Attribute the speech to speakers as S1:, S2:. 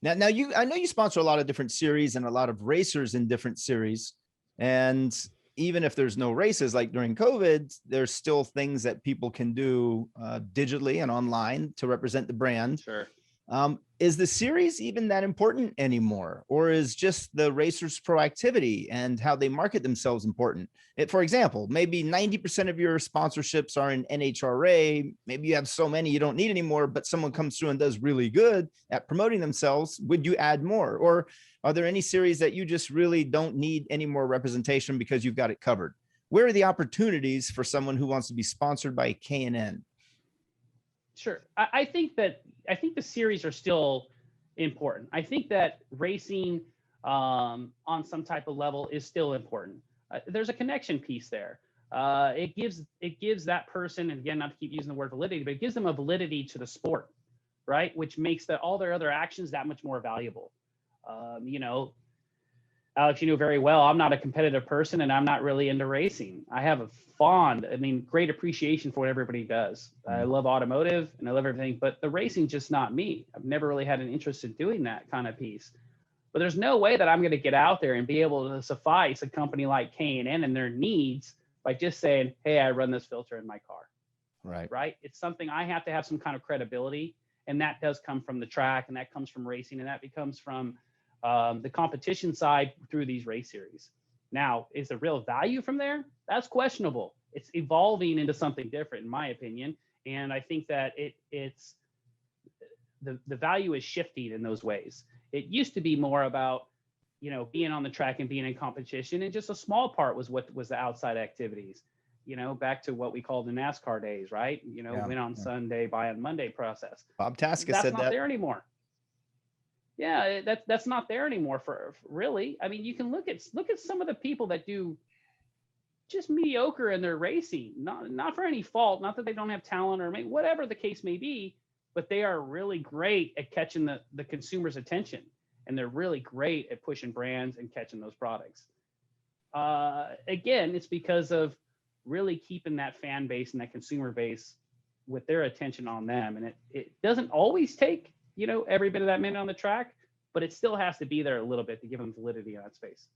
S1: Now I know you sponsor a lot of different series and a lot of racers in different series. And even if there's no races, like during COVID, there's still things that people can do digitally and online to represent the brand.
S2: Sure.
S1: Is the series even that important anymore? Or is just the racers' proactivity and how they market themselves important? For example, maybe 90% of your sponsorships are in NHRA. Maybe you have so many you don't need anymore, but someone comes through and does really good at promoting themselves. Would you add more? Or are there any series that you just really don't need any more representation because you've got it covered? Where are the opportunities for someone who wants to be sponsored by K&N?
S2: Sure. I think the series are still important. I think that racing on some type of level is still important. There's a connection piece there. It gives that person, and again, not to keep using the word validity, but it gives them a validity to the sport, right? Which makes all their other actions that much more valuable. You know, Alex, you know very well, I'm not a competitive person and I'm not really into racing. I have a great appreciation for what everybody does. I love automotive and I love everything, but the racing just not me. I've never really had an interest in doing that kind of piece. But there's no way that I'm going to get out there and be able to suffice a company like K&N and their needs by just saying, hey, I run this filter in my car. Right. It's something I have to have some kind of credibility. And that does come from the track, and that comes from racing, and that becomes from the competition side through these race series. Now, is the real value from there? That's questionable. It's evolving into something different, in my opinion. And I think that it's the value is shifting in those ways. It used to be more about, you know, being on the track and being in competition, and just a small part was what was the outside activities. You know, back to what we called the NASCAR days, right? You know, win on Sunday, buy on Monday process.
S1: Bob Tasca
S2: That's
S1: said
S2: not
S1: that.
S2: there anymore. Yeah, that's not there anymore for really. I mean, you can look at some of the people that do just mediocre in their racing, not for any fault, not that they don't have talent or whatever the case may be, but they are really great at catching the consumer's attention, and they're really great at pushing brands and catching those products. Again, it's because of really keeping that fan base and that consumer base with their attention on them. And it doesn't always take, you know, every bit of that minute on the track, but it still has to be there a little bit to give them validity in that space.